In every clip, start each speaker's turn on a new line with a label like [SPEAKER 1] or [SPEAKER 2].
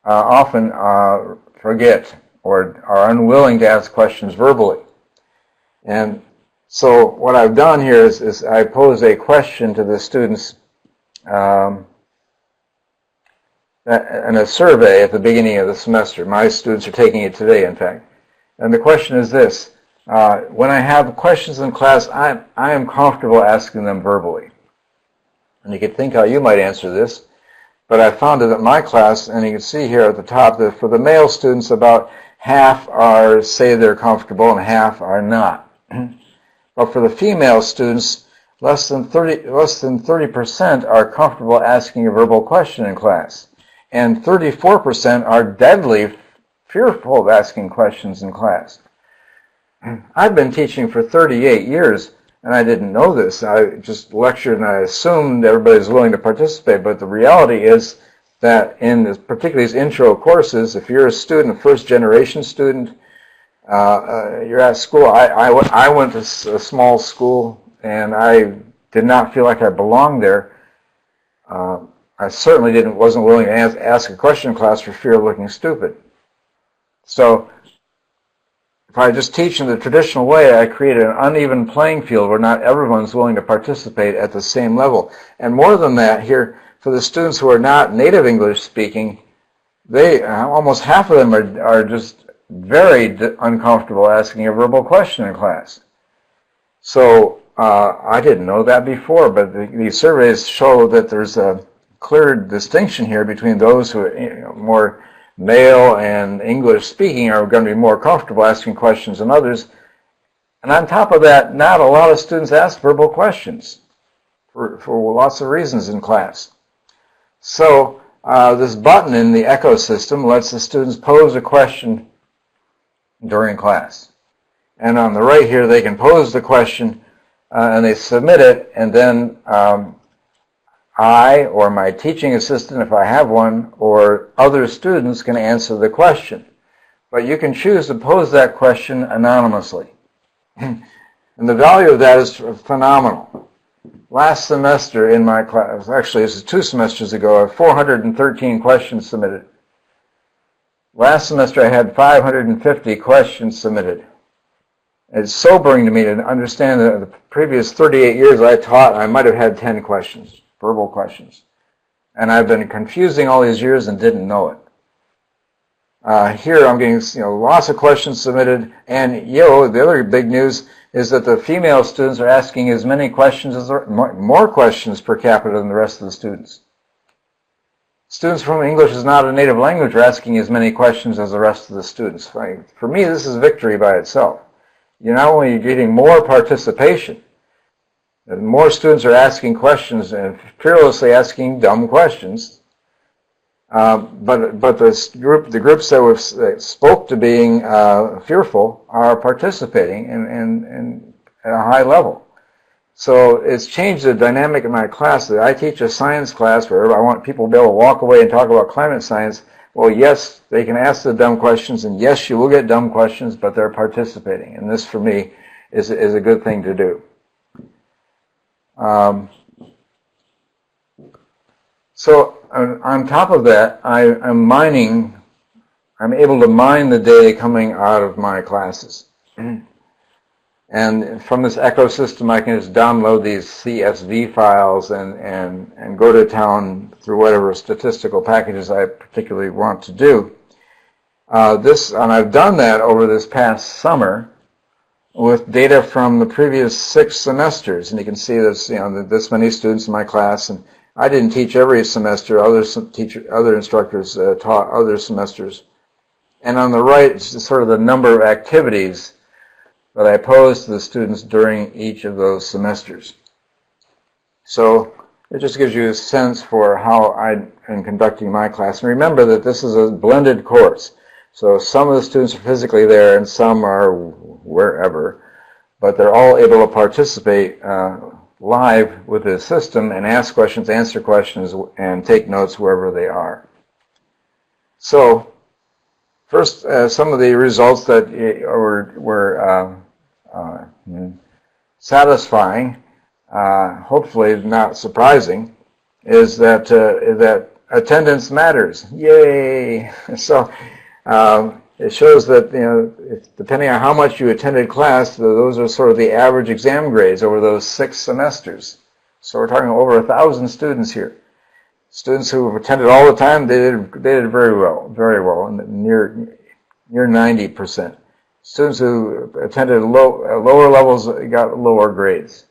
[SPEAKER 1] often forget or are unwilling to ask questions verbally. And so what I've done here is I pose a question to the students in a survey at the beginning of the semester. My students are taking it today, in fact. And the question is this. When I have questions in class, I am comfortable asking them verbally. And you could think how you might answer this. But I found it at my class, and you can see here at the top that for the male students, about half say they're comfortable and half are not. But for the female students, less than 30% are comfortable asking a verbal question in class. And 34% are deadly fearful of asking questions in class. I've been teaching for 38 years, and I didn't know this. I just lectured and I assumed everybody's willing to participate, but the reality is that in particularly these intro courses, if you're a student, a first-generation student, you're at school. I went to a small school, and I did not feel like I belonged there. I certainly wasn't willing to ask a question in class for fear of looking stupid. So if I just teach in the traditional way, I create an uneven playing field where not everyone's willing to participate at the same level. And more than that, here, for the students who are not native English speaking, almost half of them are just very uncomfortable asking a verbal question in class. So I didn't know that before, but these surveys show that there's a clear distinction here between those who are more male and English speaking are going to be more comfortable asking questions than others. And on top of that, not a lot of students ask verbal questions for lots of reasons in class. So this button in the ecosystem lets the students pose a question during class. And on the right here, they can pose the question and they submit it, and then I or my teaching assistant, if I have one, or other students can answer the question. But you can choose to pose that question anonymously. And the value of that is phenomenal. Last semester in my class, actually this is 2 semesters ago, I had 413 questions submitted. Last semester I had 550 questions submitted. It's sobering to me to understand that the previous 38 years I taught, I might have had 10 questions, verbal questions. And I've been confusing all these years and didn't know it. Here I'm getting lots of questions submitted, and the other big news is that the female students are asking as many questions more questions per capita than the rest of the students. Students from English is not a native language are asking as many questions as the rest of the students. For me, this is victory by itself. You're not only getting more participation, more students are asking questions and fearlessly asking dumb questions. But the groups that spoke to being fearful are participating in at a high level. So it's changed the dynamic in my class. I teach a science class where I want people to be able to walk away and talk about climate science. Well, yes, they can ask the dumb questions, and yes, you will get dumb questions, but they're participating. And this, for me, is a good thing to do. So on top of that, I'm able to mine the data coming out of my classes. And from this ecosystem, I can just download these CSV files and go to town through whatever statistical packages I particularly want to do. And I've done that over this past summer with data from the previous 6 semesters. And you can see this, this many students in my class. And I didn't teach every semester. Other instructors taught other semesters. And on the right, it's just sort of the number of activities that I posed to the students during each of those semesters. So it just gives you a sense for how I am conducting my class. And remember that this is a blended course. So some of the students are physically there and some are wherever, but they're all able to participate live with the system and ask questions, answer questions, and take notes wherever they are. So first, some of the results that were satisfying, hopefully not surprising, is that attendance matters. Yay! So it shows that, depending on how much you attended class, those are sort of the average exam grades over those 6 semesters. So we're talking over 1,000 students here. Students who attended all the time, they did very well, near 90%. Students who attended lower levels got lower grades.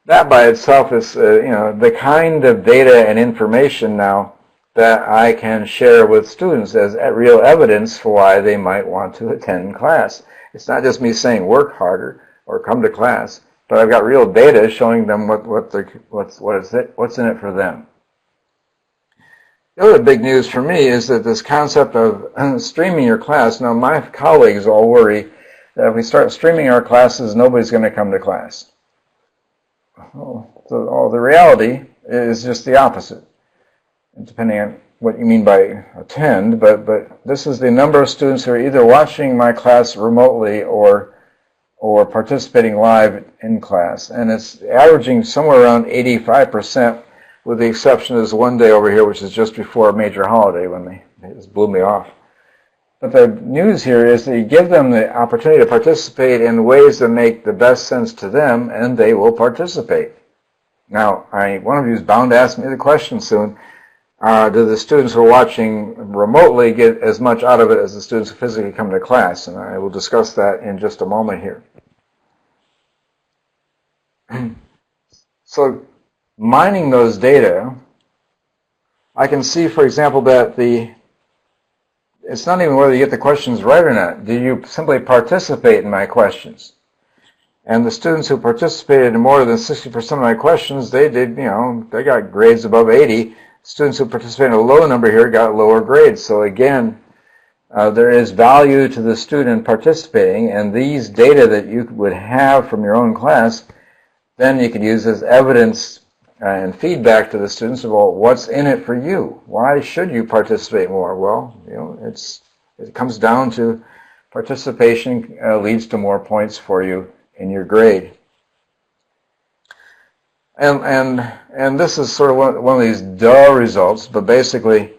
[SPEAKER 1] That by itself is, the kind of data and information now that I can share with students as real evidence for why they might want to attend class. It's not just me saying work harder or come to class, but I've got real data showing them what's in it for them. The other big news for me is that this concept of streaming your class. Now, my colleagues all worry that if we start streaming our classes, nobody's going to come to class. The reality is just the opposite, depending on what you mean by attend, but this is the number of students who are either watching my class remotely or participating live in class, and it's averaging somewhere around 85%, with the exception of this one day over here, which is just before a major holiday when they just blew me off. But the news here is that you give them the opportunity to participate in ways that make the best sense to them, and they will participate. Now, one of you is bound to ask me the question soon, do the students who are watching remotely get as much out of it as the students who physically come to class? And I will discuss that in just a moment here. So, mining those data, I can see, for example, that it's not even whether you get the questions right or not. Do you simply participate in my questions? And the students who participated in more than 60% of my questions, they got grades above 80. Students who participated in a low number here got lower grades. So again, there is value to the student participating, and these data that you would have from your own class, then you could use as evidence and feedback to the students about what's in it for you. Why should you participate more? Well, it comes down to participation leads to more points for you in your grade. And this is sort of one of these duh results, but basically,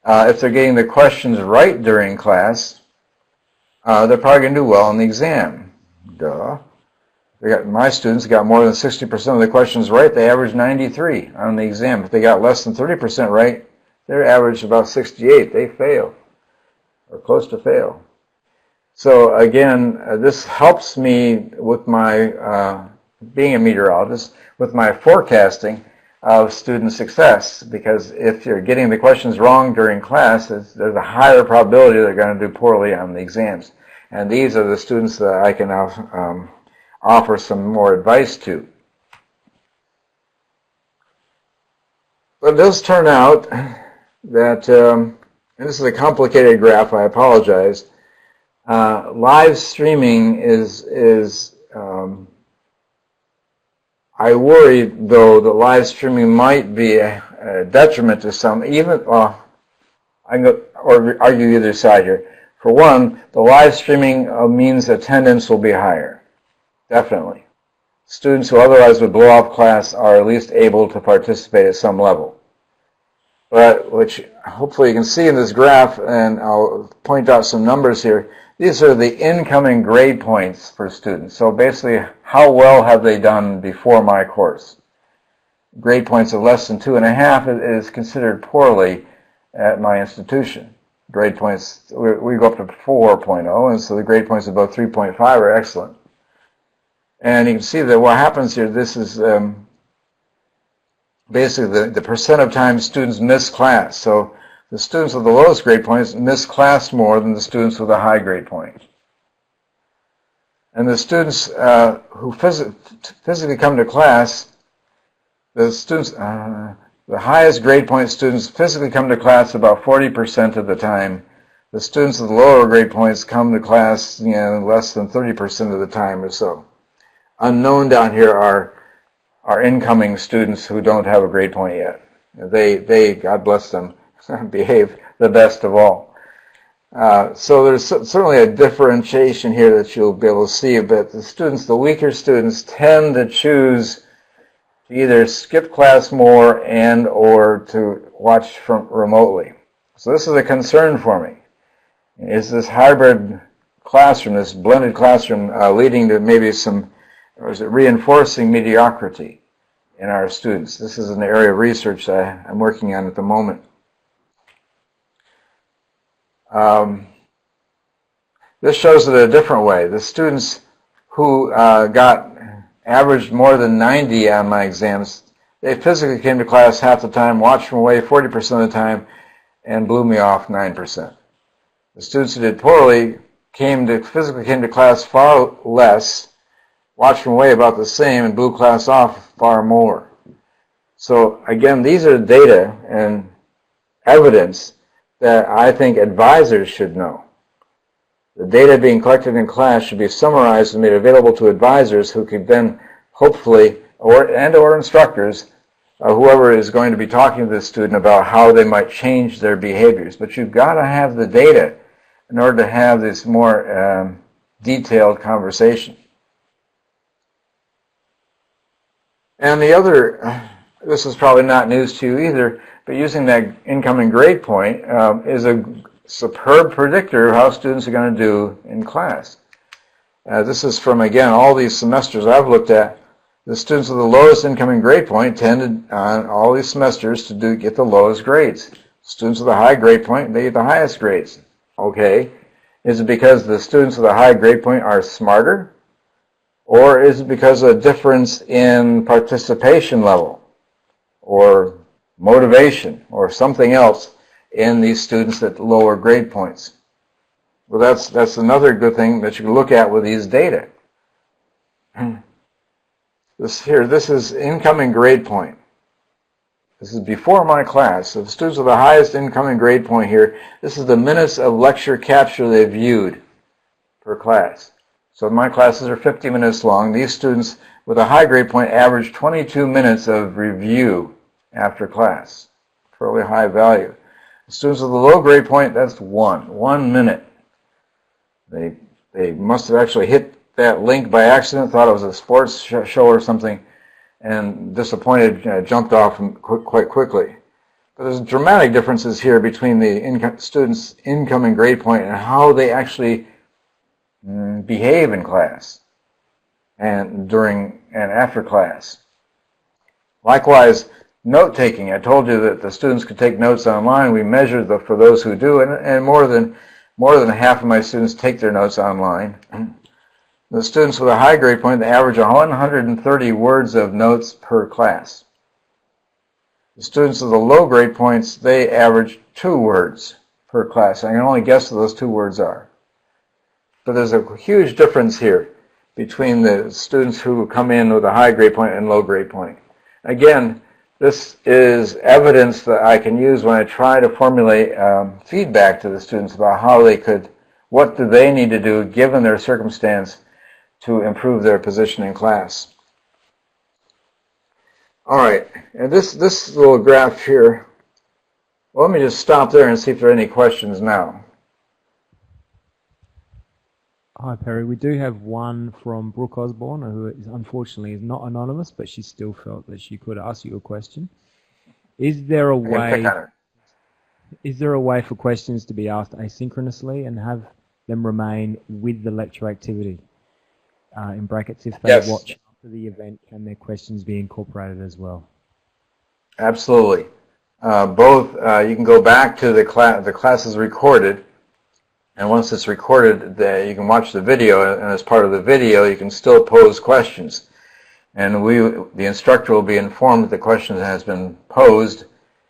[SPEAKER 1] if they're getting the questions right during class, they're probably going to do well on the exam. Duh. My students got more than 60% of the questions right. They averaged 93 on the exam. If they got less than 30% right, they're averaged about 68. They fail, or close to fail. So again, this helps me with my, being a meteorologist, with my forecasting of student success, because if you're getting the questions wrong during class, there's a higher probability they're going to do poorly on the exams. And these are the students that I can now offer some more advice to. But it does turn out that, and this is a complicated graph, I apologize, live streaming is I worry, though, that live streaming might be a detriment to some, even, well, I can argue either side here. For one, the live streaming means attendance will be higher. Definitely. Students who otherwise would blow off class are at least able to participate at some level. But, which hopefully you can see in this graph, and I'll point out some numbers here, these are the incoming grade points for students. So basically, how well have they done before my course? Grade points of less than 2.5 is considered poorly at my institution. Grade points, we go up to 4.0, and so the grade points above 3.5 are excellent. And you can see that what happens here, this is basically the percent of time students miss class. So the students with the lowest grade points miss class more than the students with a high grade point. And the students who physically come to class, the students, the highest grade point students physically come to class about 40% of the time. The students with the lower grade points come to class, less than 30% of the time or so. Unknown down here are incoming students who don't have a grade point yet. They, God bless them, behave the best of all. So there's certainly a differentiation here that you'll be able to see, but the weaker students tend to choose to either skip class more and or to watch from remotely. So this is a concern for me. Is this hybrid classroom, this blended classroom, leading to maybe some, or is it reinforcing mediocrity in our students? This is an area of research that I'm working on at the moment. This shows it a different way. The students who averaged more than 90 on my exams, they physically came to class half the time, watched from away 40% of the time, and blew me off 9%. The students who did poorly physically came to class far less, watched from away about the same, and blew class off far more. So again, these are data and evidence that I think advisors should know. The data being collected in class should be summarized and made available to advisors who could then hopefully, or instructors, whoever is going to be talking to the student about how they might change their behaviors. But you've got to have the data in order to have this more detailed conversation. And the other, this is probably not news to you either, but using that incoming grade point is a superb predictor of how students are going to do in class. This is from, again, all these semesters I've looked at. The students with the lowest incoming grade point tended on all these semesters to get the lowest grades. Students with a high grade point, they get the highest grades. Okay, is it because the students with a high grade point are smarter? Or is it because of a difference in participation level or motivation or something else in these students at lower grade points? Well, that's another good thing that you can look at with these data. This is incoming grade point. This is before my class. So the students with the highest incoming grade point here, this is the minutes of lecture capture they viewed per class. So my classes are 50 minutes long. These students with a high grade point average 22 minutes of review after class. Fairly high value. Students with a low grade point, that's 1 minute. They must have actually hit that link by accident, thought it was a sports show or something, and disappointed, jumped off quite quickly. But there's dramatic differences here between the students' incoming grade point and how they actually behave in class and during and after class. Likewise, note-taking. I told you that the students could take notes online. We measured for those who do, and more than half of my students take their notes online. The students with a high grade point, they average 130 words of notes per class. The students with the low grade points, they average 2 words per class. I can only guess what those 2 words are. But there's a huge difference here between the students who come in with a high grade point and low grade point. Again, this is evidence that I can use when I try to formulate feedback to the students about how what do they need to do given their circumstance to improve their position in class. All right, and this little graph here, well, let me just stop there and see if there are any questions now.
[SPEAKER 2] Hi, Perry. We do have one from Brooke Osborne, who unfortunately is not anonymous, but she still felt that she could ask you a question. Is there a way for questions to be asked asynchronously and have them remain with the lecture activity? In brackets, if they watch after the event, can their questions be incorporated as well?
[SPEAKER 1] Absolutely. Both, you can go back to the class is recorded, and once it's recorded, you can watch the video, and as part of the video, you can still pose questions. And the instructor will be informed that the question has been posed,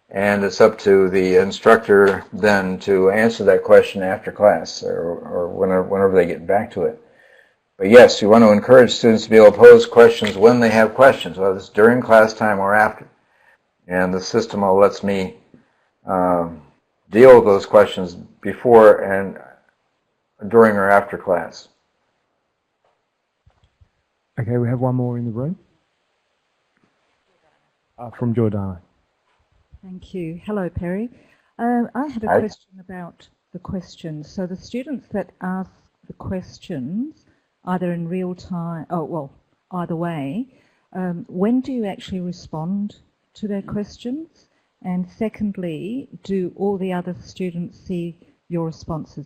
[SPEAKER 1] and it's up to the instructor then to answer that question after class or whenever they get back to it. But yes, you want to encourage students to be able to pose questions when they have questions, whether it's during class time or after. And the system lets me deal with those questions before and during or after class.
[SPEAKER 2] Okay, we have one more in the room. From Jordana.
[SPEAKER 3] Thank you. Hello, Perry. I had a question about the questions. So the students that ask the questions, either in real time, either way, when do you actually respond to their questions? And secondly, do all the other students see your responses?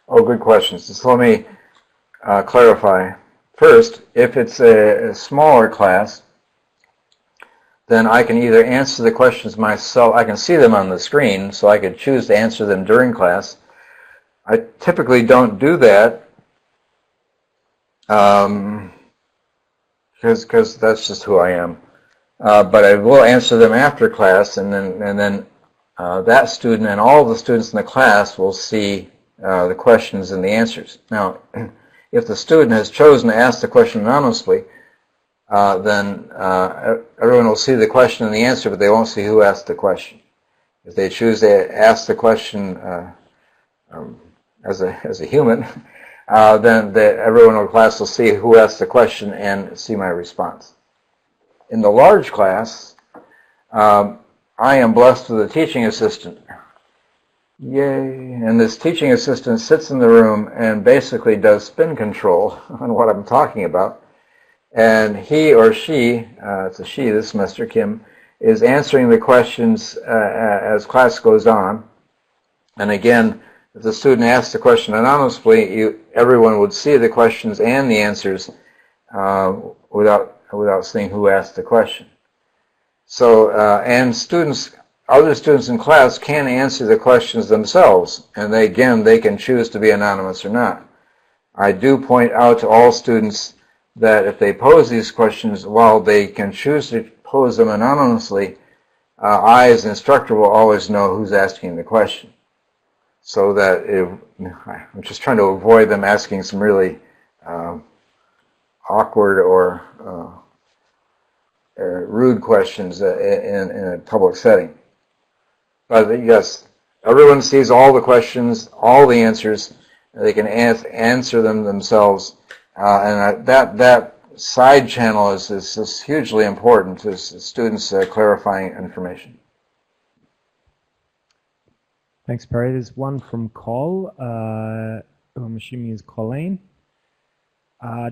[SPEAKER 1] Oh, good questions. Just let me clarify. First, if it's a smaller class, then I can either answer the questions myself. I can see them on the screen, so I could choose to answer them during class. I typically don't do that because that's just who I am. But I will answer them after class, and then that student and all the students in the class will see the questions and the answers. Now, if the student has chosen to ask the question anonymously, then everyone will see the question and the answer, but they won't see who asked the question. If they choose to ask the question as a human, then everyone in the class will see who asked the question and see my response. In the large class, I am blessed with a teaching assistant. Yay! And this teaching assistant sits in the room and basically does spin control on what I'm talking about. And he or she, it's a she this semester, Kim, is answering the questions as class goes on. And again, if the student asks the question anonymously, everyone would see the questions and the answers without seeing who asked the question. So, and other students in class can answer the questions themselves, and they can choose to be anonymous or not. I do point out to all students that if they pose these questions, while they can choose to pose them anonymously, I as an instructor will always know who's asking the question. So that I'm just trying to avoid them asking some really awkward or rude questions in a public setting. But yes, everyone sees all the questions, all the answers. They can answer them themselves, and that side channel is hugely important to students clarifying information.
[SPEAKER 2] Thanks, Perry. There's one from Cole, who I'm assuming is Colleen.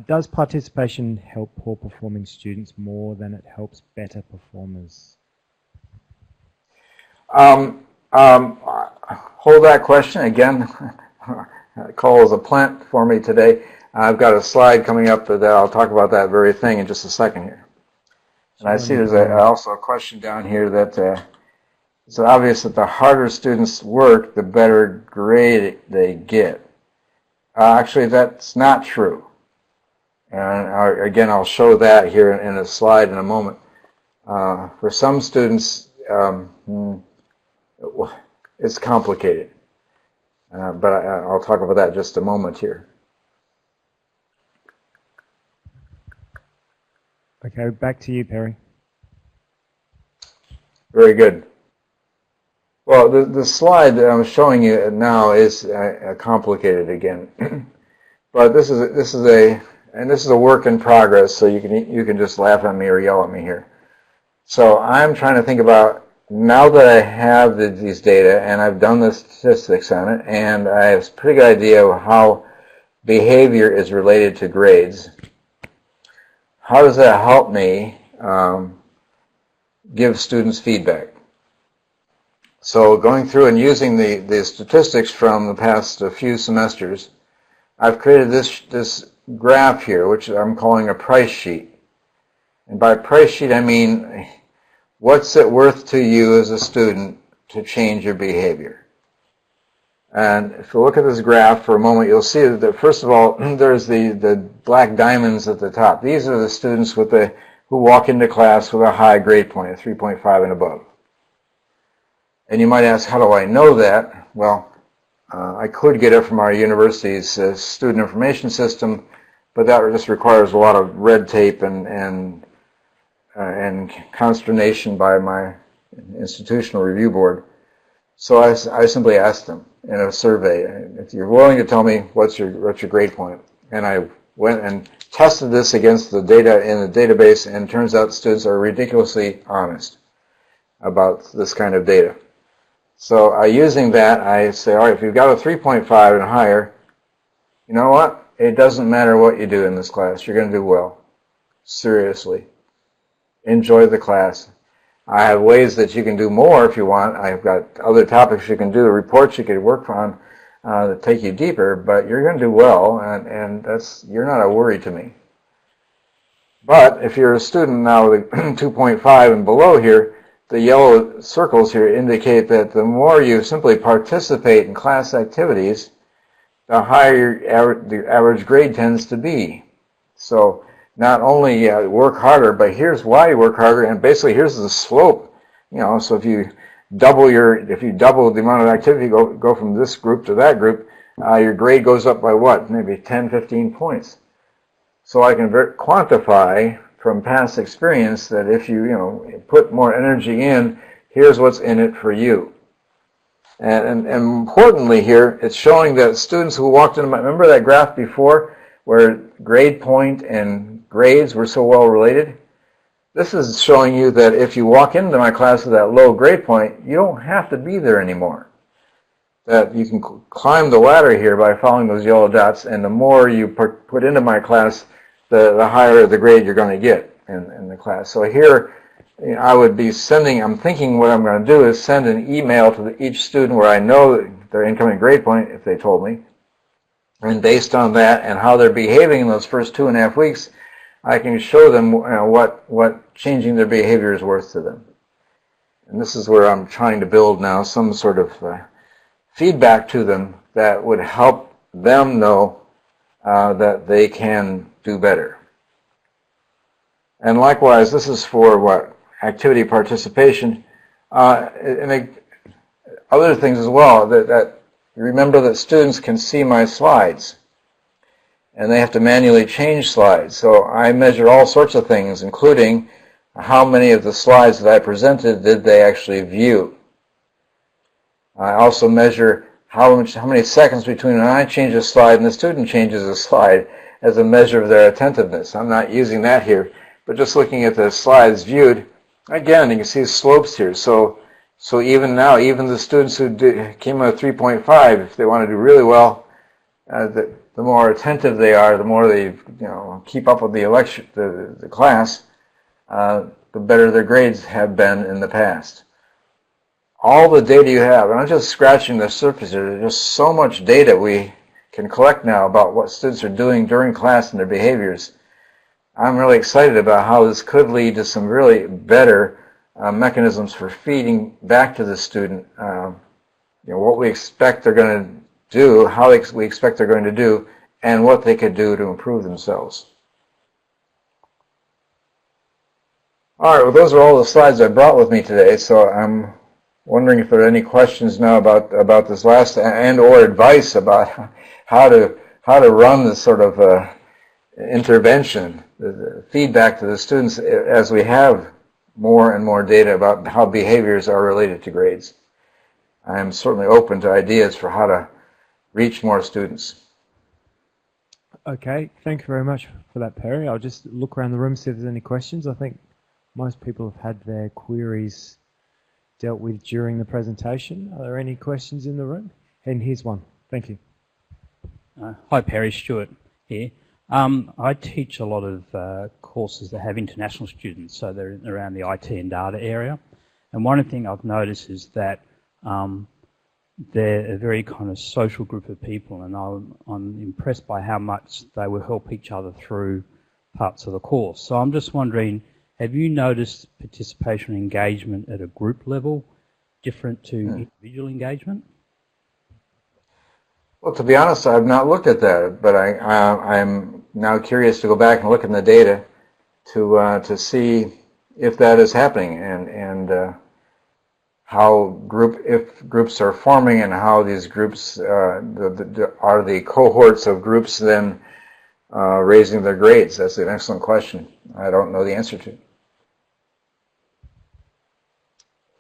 [SPEAKER 2] Does participation help poor performing students more than it helps better performers?
[SPEAKER 1] Hold that question again. Cole is a plant for me today. I've got a slide coming up that I'll talk about that very thing in just a second here. And I see there's also a question down here that it's obvious that the harder students work, the better grade they get. Actually, that's not true. And again, I'll show that here in a slide in a moment. For some students, it's complicated. But I'll talk about that in just a moment here.
[SPEAKER 2] Okay, back to you, Perry.
[SPEAKER 1] Very good. Well, the slide that I'm showing you now is complicated again, but this is a work in progress. So you can just laugh at me or yell at me here. So I'm trying to think about, now that I have these data and I've done the statistics on it, and I have a pretty good idea of how behavior is related to grades. How does that help me give students feedback? So going through and using the statistics from the past few semesters, I've created this graph here, which I'm calling a price sheet. And by price sheet, I mean, what's it worth to you as a student to change your behavior? And if you look at this graph for a moment, you'll see that first of all, there's the black diamonds at the top. These are the students who walk into class with a high grade point, a 3.5 and above. And you might ask, how do I know that? Well, I could get it from our university's student information system, but that just requires a lot of red tape and consternation by my institutional review board. So I simply asked them in a survey, if you're willing to tell me what's your grade point. And I went and tested this against the data in the database, and it turns out students are ridiculously honest about this kind of data. So using that, I say, all right, if you've got a 3.5 and higher, you know what? It doesn't matter what you do in this class. You're going to do well. Seriously. Enjoy the class. I have ways that you can do more if you want. I've got other topics you can do, reports you could work on that take you deeper, but you're going to do well, and you're not a worry to me. But if you're a student now with 2.5 and below here, the yellow circles here indicate that the more you simply participate in class activities, the higher the average grade tends to be. So not only work harder, but here's why you work harder, and basically here's the slope. So if you double the amount of activity, go from this group to that group, your grade goes up by what? Maybe 10, 15 points. So I can quantify from past experience that if you put more energy in, here's what's in it for you. And importantly here, it's showing that students who walked into remember that graph before where grade point and grades were so well related? This is showing you that if you walk into my class with that low grade point, you don't have to be there anymore. That you can climb the ladder here by following those yellow dots, and the more you put into my class, the higher the grade you're going to get in the class. So here, I would be I'm thinking what I'm going to do is send an email to each student where I know their incoming grade point, if they told me. And based on that and how they're behaving in those first 2.5 weeks, I can show them what changing their behavior is worth to them. And this is where I'm trying to build now some sort of feedback to them that would help them know that they can do better. And likewise, this is for activity participation, and other things as well. That remember that students can see my slides, and they have to manually change slides. So I measure all sorts of things, including how many of the slides that I presented did they actually view. I also measure how many seconds between when I change a slide and the student changes a slide as a measure of their attentiveness. I'm not using that here, but just looking at the slides viewed, again, you can see slopes here. So even now, even the students who came out 3.5, if they want to do really well, the more attentive they are, the more they keep up with the class, the better their grades have been in the past. All the data you have, and I'm just scratching the surface here, there's just so much data we can collect now about what students are doing during class and their behaviors. I'm really excited about how this could lead to some really better mechanisms for feeding back to the student what we expect they're going to do, how we expect they're going to do, and what they could do to improve themselves. All right, well, those are all the slides I brought with me today, so I'm wondering if there are any questions now about this last and/or advice about how to run this sort of intervention, the feedback to the students as we have more and more data about how behaviors are related to grades. I am certainly open to ideas for how to reach more students.
[SPEAKER 2] Okay, thank you very much for that, Perry. I'll just look around the room, see if there's any questions. I think most people have had their queries dealt with during the presentation. Are there any questions in the room? And here's one. Thank you.
[SPEAKER 4] Hi, Perry. Stuart here. I teach a lot of courses that have international students, so they're around the IT and data area. And one thing I've noticed is that they're a very kind of social group of people, and I'm impressed by how much they will help each other through parts of the course. So I'm just wondering, have you noticed participation and engagement at a group level different to individual engagement?
[SPEAKER 1] Well, to be honest, I've not looked at that, but I'm now curious to go back and look in the data to see if that is happening and how if groups are forming and how these groups are the cohorts of groups then raising their grades. That's an excellent question. I don't know the answer to.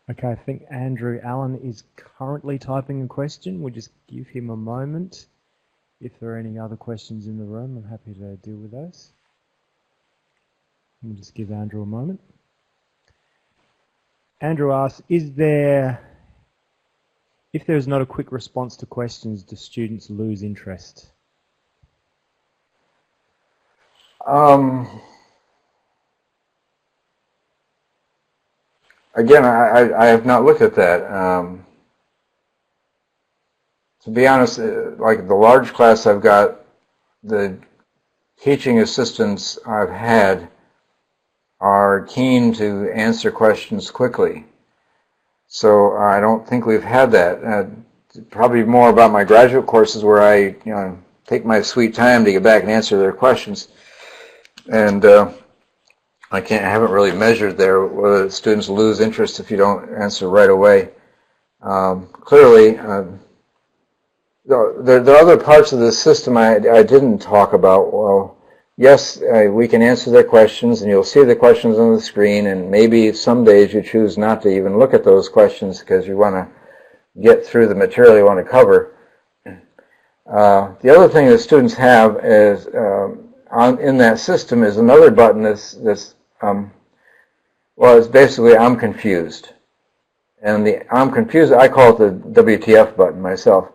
[SPEAKER 2] Okay, I think Andrew Allen is currently typing a question. We'll just give him a moment. If there are any other questions in the room, I'm happy to deal with those. We'll just give Andrew a moment. Andrew asks, if there's not a quick response to questions, do students lose interest?
[SPEAKER 1] again, I have not looked at that. To be honest, like the large class I've got, the teaching assistants I've had are keen to answer questions quickly. So I don't think we've had that. Probably more about my graduate courses where I take my sweet time to get back and answer their questions. And I haven't really measured there whether students lose interest if you don't answer right away. Clearly, there are other parts of the system I didn't talk about. Well, yes, we can answer their questions, and you'll see the questions on the screen, and maybe some days you choose not to even look at those questions because you want to get through the material you want to cover. The other thing that students have is in that system is another button that's well, it's basically I'm confused. And the I'm confused, I call it the WTF button myself.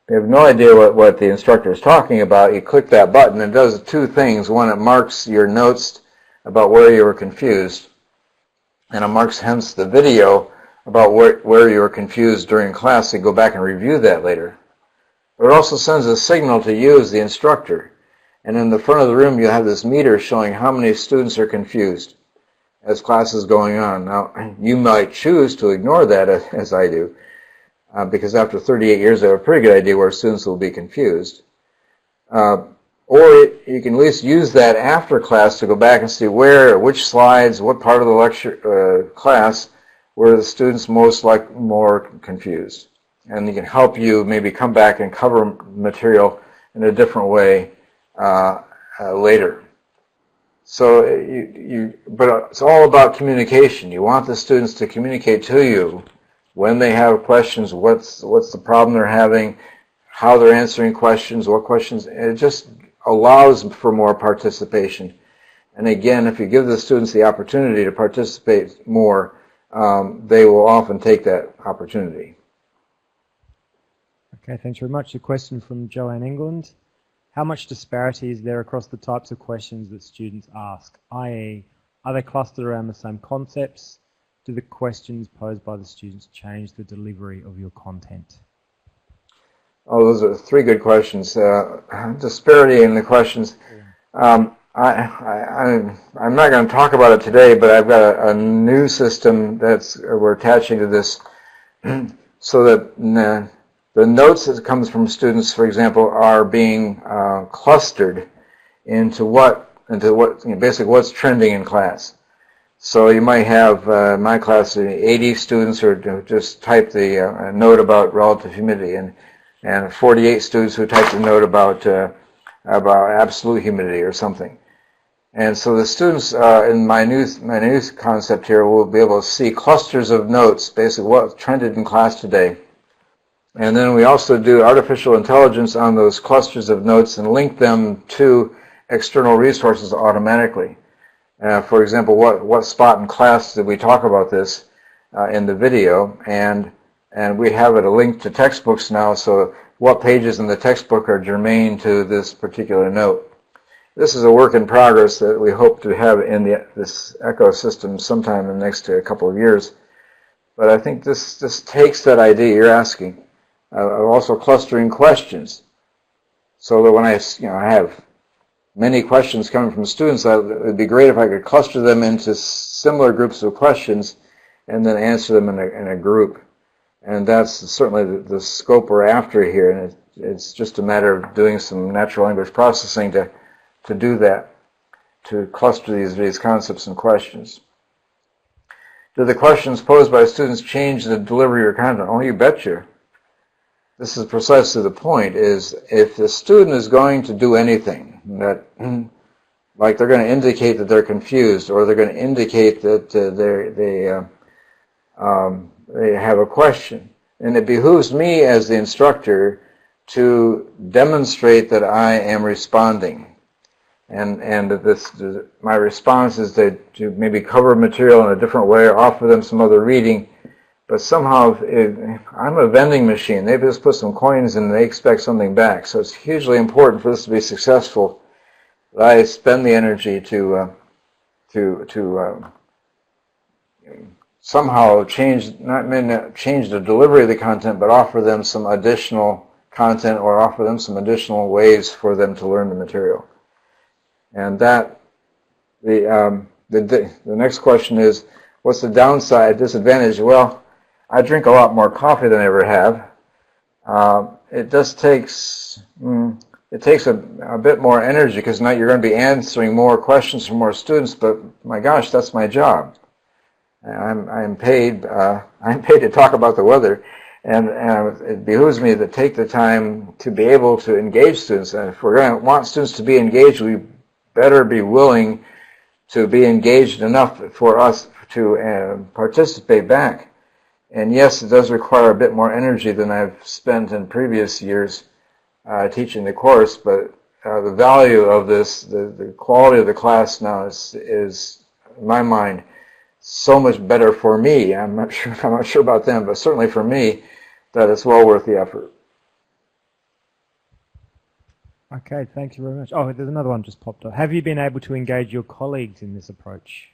[SPEAKER 1] You have no idea what the instructor is talking about. You click that button, and it does two things. One, it marks your notes about where you were confused, and it marks hence the video about where you were confused during class, so you go back and review that later. But it also sends a signal to you as the instructor. And in the front of the room, you have this meter showing how many students are confused as class is going on. Now, you might choose to ignore that, as I do, because after 38 years, I have a pretty good idea where students will be confused. Or you can at least use that after class to go back and see which slides, what part of the lecture class were the students more confused. And it can help you maybe come back and cover material in a different way later. So, but it's all about communication. You want the students to communicate to you when they have questions, what's the problem they're having, how they're answering questions, what questions. It just allows for more participation. And again, if you give the students the opportunity to participate more, they will often take that opportunity.
[SPEAKER 2] Okay, thanks very much. A question from Joanne England. How much disparity is there across the types of questions that students ask? i.e., are they clustered around the same concepts? Do the questions posed by the students change the delivery of your content?
[SPEAKER 1] Oh, those are three good questions. Disparity in the questions. I'm not going to talk about it today, but I've got a new system we're attaching to this so that the notes that comes from students, for example, are being clustered into basically what's trending in class. So you might have in my class 80 students who just type the note about relative humidity, and 48 students who type the note about absolute humidity or something. And so the students in my new concept here will be able to see clusters of notes, basically what trended in class today. And then we also do artificial intelligence on those clusters of notes and link them to external resources automatically. For example, what spot in class did we talk about this in the video? And we have it linked to textbooks now, so what pages in the textbook are germane to this particular note. This is a work in progress that we hope to have in this ecosystem sometime in the next couple of years. But I think this takes that idea you're asking. Also clustering questions, so that when I have many questions coming from students, it would be great if I could cluster them into similar groups of questions and then answer them in a group. And that's certainly the scope we're after here, and it's just a matter of doing some natural language processing to do that, to cluster these concepts and questions. Do the questions posed by students change the delivery of content? Oh, you betcha. This is precisely the point, is if the student is going to do anything that, like they're going to indicate that they're confused, or they're going to indicate that they have a question, and it behooves me as the instructor to demonstrate that I am responding. And my response is to maybe cover material in a different way, or offer them some other reading. But somehow, I'm a vending machine. They just put some coins in and they expect something back. So it's hugely important for this to be successful that I spend the energy to somehow change, not change the delivery of the content, but offer them some additional content or offer them some additional ways for them to learn the material. And that, the next question is, what's the downside, disadvantage? Well, I drink a lot more coffee than I ever have. It just takes a bit more energy because now you're going to be answering more questions from more students. But my gosh, that's my job. I'm paid to talk about the weather, and it behooves me to take the time to be able to engage students. And if we're going to want students to be engaged, we better be willing to be engaged enough for us to participate back. And yes, it does require a bit more energy than I've spent in previous years teaching the course, but the value of this, the quality of the class now is, in my mind, so much better for me. I'm not sure about them, but certainly for me, that it's well worth the effort.
[SPEAKER 2] Okay, thank you very much. Oh, there's another one just popped up. Have you been able to engage your colleagues in this approach?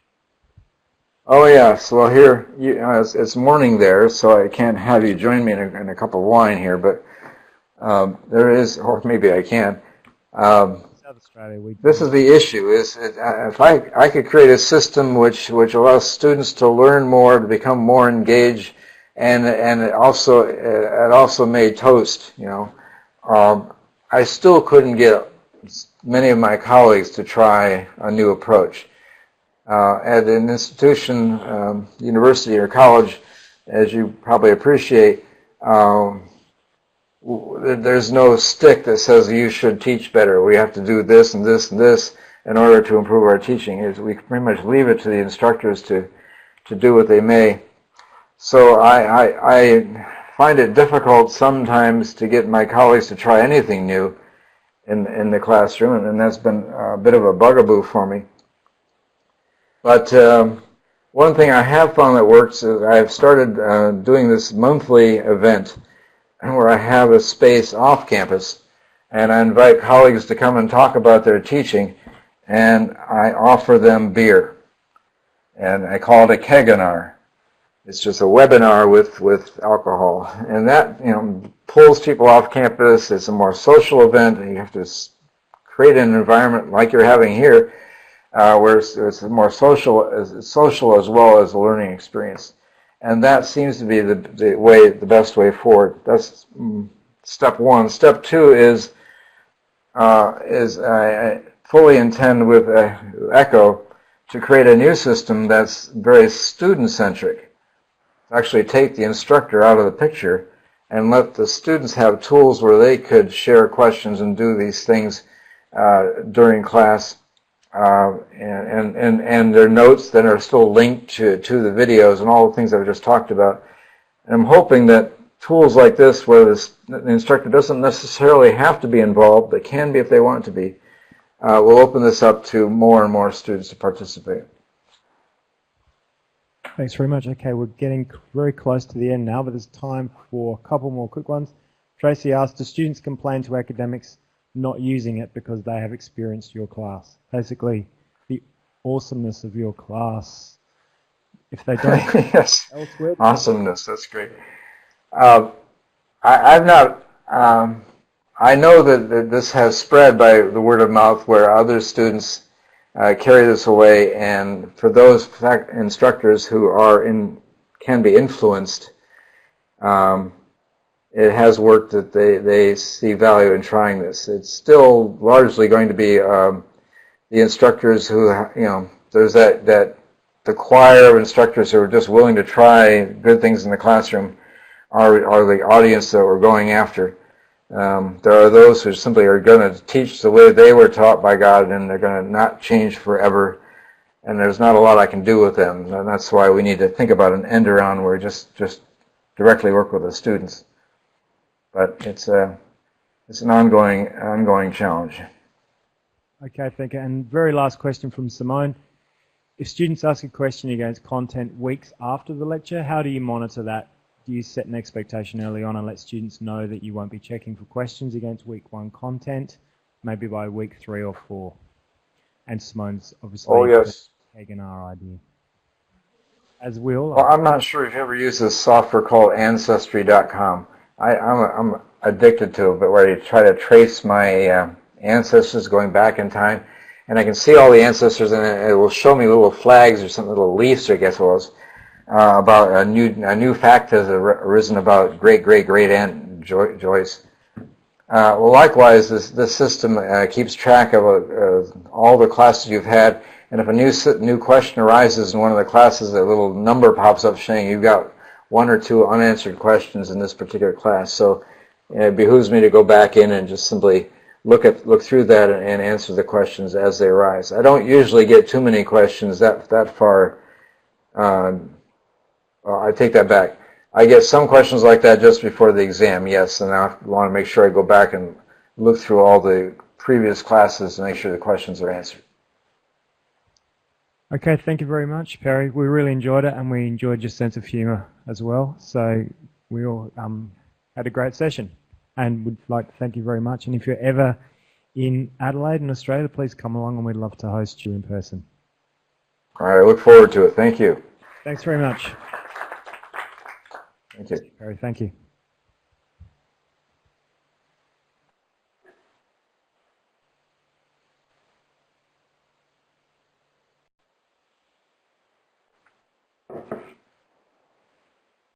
[SPEAKER 1] Oh yes. Well, here it's morning there, so I can't have you join me in a cup of wine here, but there is, or maybe I can.
[SPEAKER 2] South Australia,
[SPEAKER 1] this is the issue: if I could create a system which allows students to learn more, to become more engaged, and it also made toast. I still couldn't get many of my colleagues to try a new approach. At an institution, university or college, as you probably appreciate, there's no stick that says you should teach better. We have to do this and this and this in order to improve our teaching. We pretty much leave it to the instructors to do what they may. So I find it difficult sometimes to get my colleagues to try anything new in the classroom, and that's been a bit of a bugaboo for me. But one thing I have found that works is I've started doing this monthly event where I have a space off campus, and I invite colleagues to come and talk about their teaching, and I offer them beer. And I call it a keginar. It's just a webinar with alcohol. And that, pulls people off campus. It's a more social event, and you have to create an environment like you're having here, where it's more social as well as a learning experience. And that seems to be the best way forward. That's step one. Step two is I fully intend with ECHO to create a new system that's very student-centric. Actually take the instructor out of the picture and let the students have tools where they could share questions and do these things during class, and their notes that are still linked to the videos and all the things I've just talked about. And I'm hoping that tools like this, where the instructor doesn't necessarily have to be involved, but can be if they want to be, will open this up to more and more students to participate.
[SPEAKER 2] Thanks very much. Okay, we're getting very close to the end now, but there's time for a couple more quick ones. Tracy asked, do students complain to academics not using it because they have experienced your class? Basically, the awesomeness of your class. If they don't,
[SPEAKER 1] yes,
[SPEAKER 2] elsewhere.
[SPEAKER 1] Awesomeness. That's great. I've not. I know that this has spread by the word of mouth, where other students carry this away, and for those instructors who can be influenced, it has worked that they see value in trying this. It's still largely going to be the instructors who, there's the choir of instructors who are just willing to try good things in the classroom are the audience that we're going after. There are those who simply are going to teach the way they were taught by God, and they're going to not change forever, and there's not a lot I can do with them. And that's why we need to think about an end around where we just directly work with the students. But it's an ongoing challenge.
[SPEAKER 2] Okay, thank you. And very last question from Simone. If students ask a question against content weeks after the lecture, how do you monitor that? Do you set an expectation early on and let students know that you won't be checking for questions against week 1 content, maybe by week 3 or 4? And Simone's obviously
[SPEAKER 1] oh yes,
[SPEAKER 2] taken our idea. as will.
[SPEAKER 1] Well, I'm not sure if you ever used this software called Ancestry.com. I'm addicted to it, but where you try to trace my ancestors going back in time, and I can see all the ancestors, and it will show me little flags or some little leaves, I guess it was, about a new fact has arisen about great Aunt Joyce. Well, likewise, this system keeps track of all the classes you've had, and if a new question arises in one of the classes, a little number pops up saying you've got 1 or 2 unanswered questions in this particular class. So it behooves me to go back in and just simply look through that and answer the questions as they arise. I don't usually get too many questions that far. Well, I take that back. I get some questions like that just before the exam, yes, and I want to make sure I go back and look through all the previous classes and make sure the questions are answered.
[SPEAKER 2] Okay, thank you very much, Perry. We really enjoyed it, and we enjoyed your sense of humour as well. So we all had a great session, and would like to thank you very much. And if you're ever in Adelaide in Australia, please come along, and we'd love to host you in person.
[SPEAKER 1] All right, I look forward to it. Thank you.
[SPEAKER 2] Thanks very much.
[SPEAKER 1] Thank you.
[SPEAKER 2] Perry, thank you.